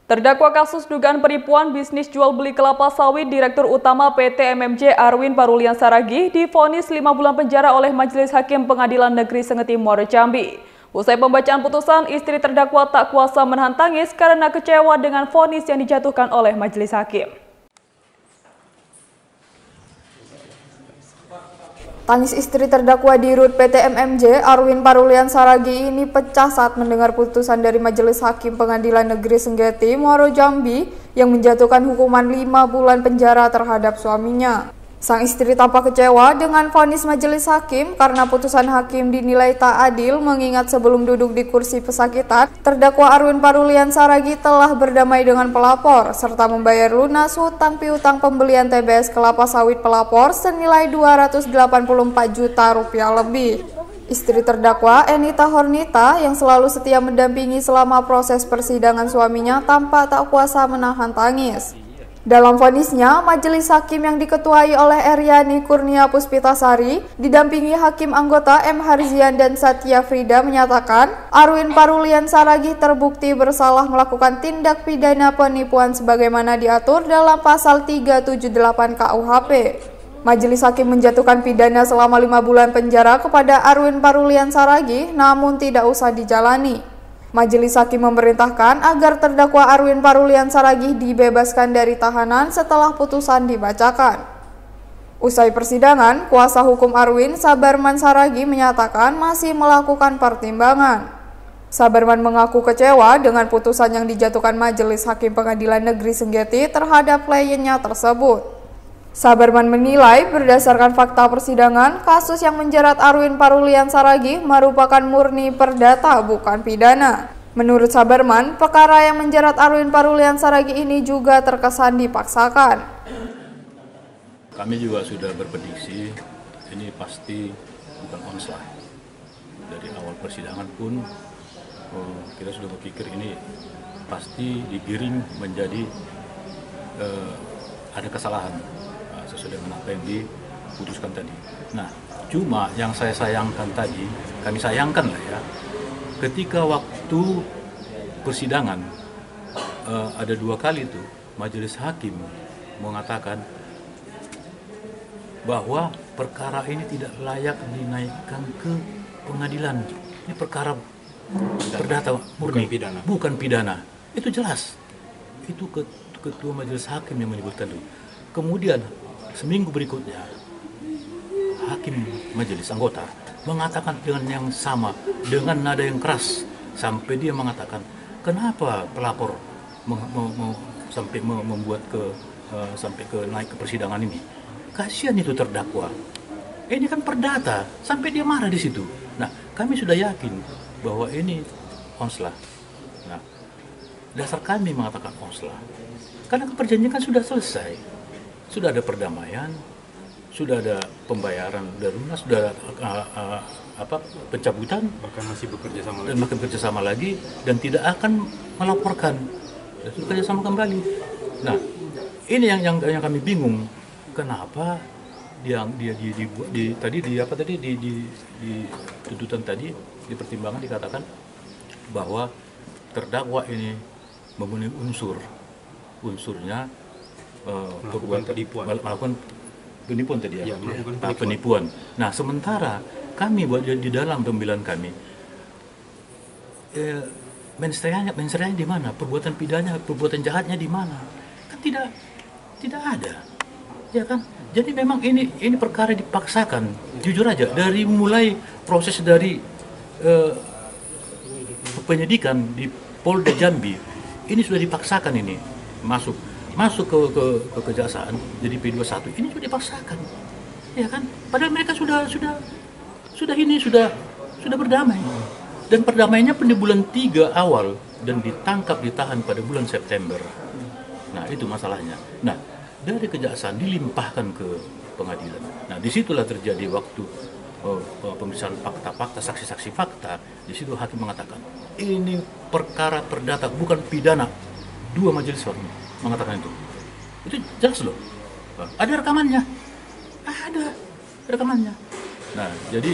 Terdakwa kasus dugaan penipuan bisnis jual beli kelapa sawit Direktur Utama PT MMJ Arwin Parulian Saragih divonis 5 bulan penjara oleh Majelis Hakim Pengadilan Negeri Sengeti Muaro Jambi. Usai pembacaan putusan, istri terdakwa tak kuasa menahan tangis karena kecewa dengan vonis yang dijatuhkan oleh Majelis Hakim. Tangis istri terdakwa di RUT PT MMJ Arwin Parulian Saragih ini pecah saat mendengar putusan dari Majelis Hakim Pengadilan Negeri Sengeti Muaro Jambi yang menjatuhkan hukuman 5 bulan penjara terhadap suaminya. Sang istri tampak kecewa dengan vonis Majelis Hakim karena putusan hakim dinilai tak adil mengingat sebelum duduk di kursi pesakitan, terdakwa Arwin Parulian Saragih telah berdamai dengan pelapor serta membayar lunas hutang piutang pembelian TBS kelapa sawit pelapor senilai 284 juta rupiah lebih. Istri terdakwa Enita Hornita yang selalu setia mendampingi selama proses persidangan suaminya tampak tak kuasa menahan tangis. Dalam vonisnya, Majelis Hakim yang diketuai oleh Eryani Kurnia Puspitasari, didampingi Hakim anggota M. Harzian dan Satya Frida menyatakan, Arwin Parulian Saragih terbukti bersalah melakukan tindak pidana penipuan sebagaimana diatur dalam pasal 378 KUHP. Majelis Hakim menjatuhkan pidana selama 5 bulan penjara kepada Arwin Parulian Saragih, namun tidak usah dijalani. Majelis Hakim memerintahkan agar terdakwa Arwin Parulian Saragih dibebaskan dari tahanan setelah putusan dibacakan. Usai persidangan, kuasa hukum Arwin, Sabarman Saragih, menyatakan masih melakukan pertimbangan. Sabarman mengaku kecewa dengan putusan yang dijatuhkan Majelis Hakim Pengadilan Negeri Sengeti terhadap kliennya tersebut. Sabarman menilai berdasarkan fakta persidangan, kasus yang menjerat Arwin Parulian Saragih merupakan murni perdata bukan pidana. Menurut Sabarman, perkara yang menjerat Arwin Parulian Saragih ini juga terkesan dipaksakan. Kami juga sudah berprediksi ini pasti bukan onslah. Dari awal persidangan pun kita sudah berpikir ini pasti digiring menjadi ada kesalahan sesuai dengan apa yang diputuskan tadi. Nah, cuma yang saya sayangkan tadi, kami sayangkan lah ya, ketika waktu persidangan ada 2 kali itu Majelis Hakim mengatakan bahwa perkara ini tidak layak dinaikkan ke pengadilan. Ini perkara perdata murni, bukan pidana. Itu jelas. Itu ketua Majelis Hakim yang menyebutkan itu. Kemudian seminggu berikutnya, hakim majelis anggota mengatakan dengan yang sama, dengan nada yang keras, sampai dia mengatakan, kenapa pelapor sampai membuat sampai naik ke persidangan ini? Kasihan itu terdakwa. Ini kan perdata, sampai dia marah di situ. Nah, kami sudah yakin bahwa ini onslah. Nah, dasar kami mengatakan onslah, karena perjanjian kan sudah selesai. Sudah ada perdamaian, sudah ada pembayaran udah lunas, sudah ada pencabutan, bahkan masih bekerja sama dan makin bekerja sama lagi dan tidak akan melaporkan dan bekerja sama kembali. Nah, ini yang kami bingung, kenapa yang di tuntutan tadi di pertimbangan dikatakan bahwa terdakwa ini memenuhi unsurnya melakukan penipuan tadi ya, penipuan. Nah, sementara kami di dalam pembelaan kami mensreanya di mana? Perbuatan pidana, perbuatan jahatnya di mana? Kan tidak ada. Ya kan? Jadi memang ini perkara dipaksakan. Jujur aja, dari mulai proses dari penyidikan di Polda Jambi ini sudah dipaksakan, ini masuk ke kejaksaan jadi P21 ini sudah dipaksakan, ya kan? Padahal mereka sudah berdamai, dan perdamaiannya pun di bulan 3 awal dan ditahan pada bulan September. Nah, itu masalahnya. Nah, dari kejaksaan dilimpahkan ke pengadilan. Nah, disitulah terjadi waktu pemeriksaan fakta-fakta, saksi-saksi fakta. Di situ hakim mengatakan ini perkara perdata bukan pidana. 2 majelis hakim mengatakan itu jelas loh, ada rekamannya, Nah, jadi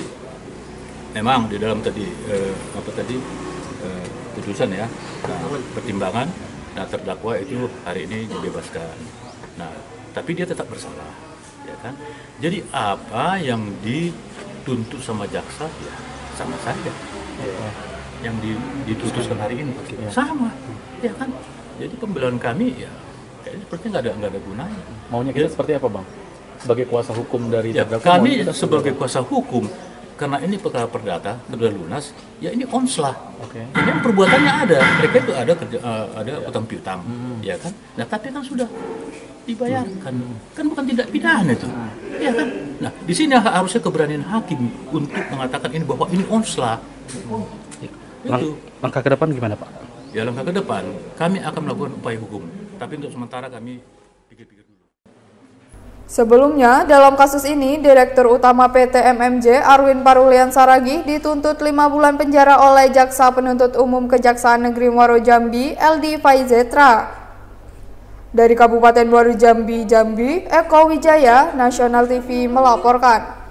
memang di dalam putusan ya, pertimbangan Nah, terdakwa itu hari ini dibebaskan. Nah, tapi dia tetap bersalah, ya kan? Jadi apa yang dituntut sama jaksa ya sama saja. Ya. Yang ditutuskan hari ini sama, ya kan? Jadi pembelaan kami ya kayaknya sepertinya nggak ada gunanya. Maunya kita seperti apa, Bang? Sebagai kuasa hukum dari ya, terdakwa, kami sebagai kuasa hukum, karena ini perkara perdata sudah lunas, ya ini onslah. Ini perbuatannya ada, mereka itu ada utang piutang, ya kan? Nah tapi kan sudah dibayarkan, kan bukan tindak pidana itu, ya kan? Nah di sini harusnya keberanian hakim untuk mengatakan ini bahwa ini onslah. Langkah ke depan gimana, Pak? Ya langkah ke depan kami akan melakukan upaya hukum, tapi untuk sementara kami pikir-pikir dulu. Sebelumnya, dalam kasus ini, Direktur Utama PT MMJ Arwin Parulian Saragih dituntut 5 bulan penjara oleh Jaksa Penuntut Umum Kejaksaan Negeri Muaro Jambi, LD Faizetra. Dari Kabupaten Muaro Jambi, Eko Wijaya, Nasional TV melaporkan.